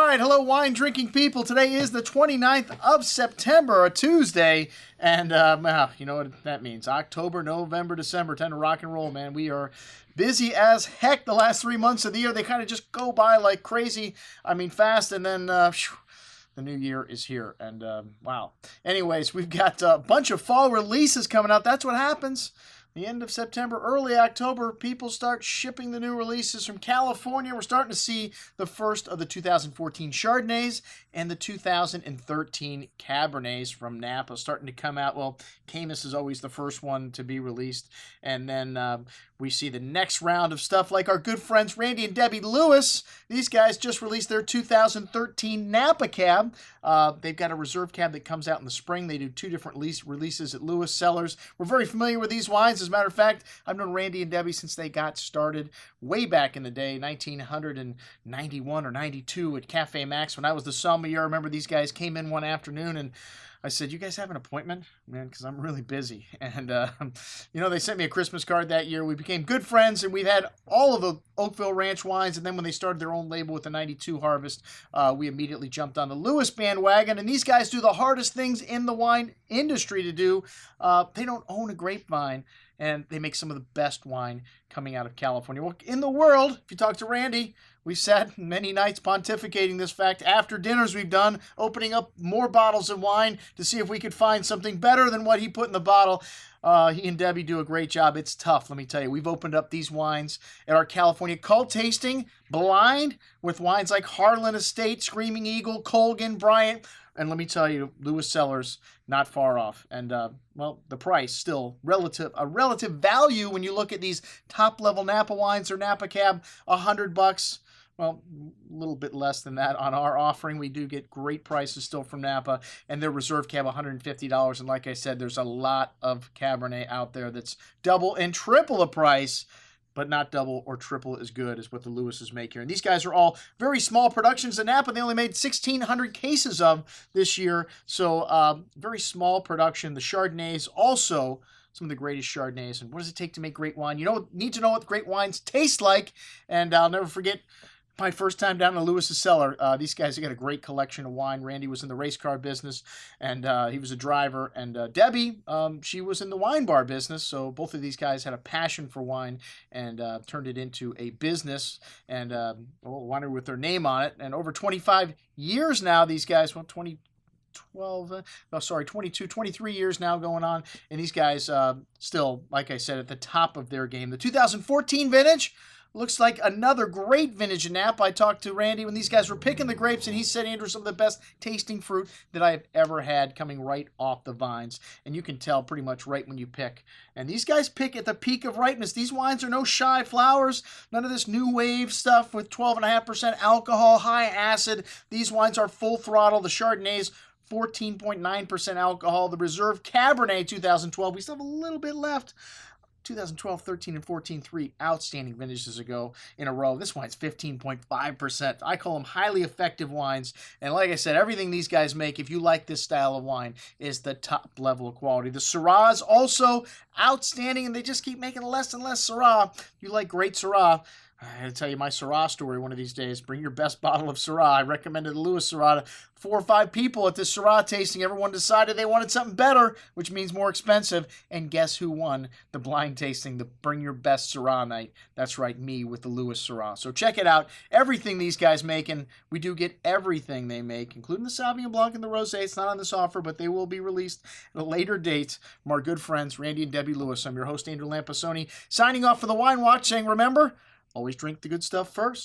All right, hello wine drinking people. Today is the 29th of September, a Tuesday, and you know what that means. October, November, December, time to rock and roll, man. We are busy as heck the last 3 months of the year. They kind of just go by like crazy, fast, and then the new year is here, and wow. Anyways, we've got a bunch of fall releases coming out. That's what happens. The end of September, early October, people start shipping the new releases from California. We're starting to see the first of the 2014 Chardonnays and the 2013 Cabernets from Napa starting to come out. Well, Camus is always the first one to be released. And then we see the next round of stuff like our good friends Randy and Debbie Lewis. These guys just released their 2013 Napa Cab. They've got a reserve cab that comes out in the spring. They do two different releases at Lewis Cellars. We're very familiar with these wines. As a matter of fact, I've known Randy and Debbie since they got started way back in the day, 1991 or 92 at Cafe Max. When I was the sommelier, I remember these guys came in one afternoon and I said, "You guys have an appointment?" "Man, because I'm really busy." And, they sent me a Christmas card that year. We became good friends, and we've had all of the Oakville Ranch wines. And then when they started their own label with the 92 harvest, we immediately jumped on the Lewis bandwagon. And these guys do the hardest things in the wine industry to do. They don't own a grapevine, and they make some of the best wine coming out of California. Well, in the world, if you talk to Randy, we sat many nights pontificating this fact. After dinners we've done, opening up more bottles of wine to see if we could find something better than what he put in the bottle. He and Debbie do a great job. It's tough, let me tell you. We've opened up these wines at our California cult tasting, blind, with wines like Harlan Estate, Screaming Eagle, Colgan, Bryant. And let me tell you, Lewis Cellars, not far off. And, the price still a relative value when you look at these top-level Napa wines or Napa Cab, $100. Well, a little bit less than that on our offering. We do get great prices still from Napa, and their reserve cab, $150. And like I said, there's a lot of Cabernet out there that's double and triple the price, but not double or triple as good as what the Lewises make here. And these guys are all very small productions in Napa. They only made 1,600 cases of this year, so very small production. The Chardonnays also some of the greatest Chardonnays. And what does it take to make great wine? You need to know what great wines taste like, and I'll never forget my first time down to Lewis's cellar. These guys have got a great collection of wine. Randy was in the race car business, and he was a driver. And Debbie, she was in the wine bar business. So both of these guys had a passion for wine and turned it into a business and a winery with their name on it. And over 25 years now, these guys, 23 years now going on. And these guys still, like I said, at the top of their game. The 2014 vintage looks like another great vintage in Napa. I talked to Randy when these guys were picking the grapes, and he said, "Andrew, some of the best tasting fruit that I have ever had coming right off the vines." And you can tell pretty much right when you pick. And these guys pick at the peak of ripeness. These wines are no shy flowers, none of this new wave stuff with 12.5% alcohol, high acid. These wines are full throttle. The Chardonnays, 14.9% alcohol. The Reserve Cabernet 2012, we still have a little bit left. 2012, 13, and 14, three outstanding vintages ago in a row. This wine's 15.5%. I call them highly effective wines. And like I said, everything these guys make, if you like this style of wine, is the top level of quality. The Syrahs also outstanding, and they just keep making less and less Syrah. If you like great Syrah, I gotta tell you my Syrah story one of these days. Bring your best bottle of Syrah. I recommended the Lewis Syrah to 4 or 5 people at this Syrah tasting. Everyone decided they wanted something better, which means more expensive. And guess who won the blind tasting, the Bring Your Best Syrah night? That's right, me with the Lewis Syrah. So check it out. Everything these guys make, and we do get everything they make, including the Sauvignon Blanc and the Rosé. It's not on this offer, but they will be released at a later date from our good friends, Randy and Debbie Lewis. I'm your host, Andrew Lampasoni, signing off for the Wine Watch, saying, remember, always drink the good stuff first.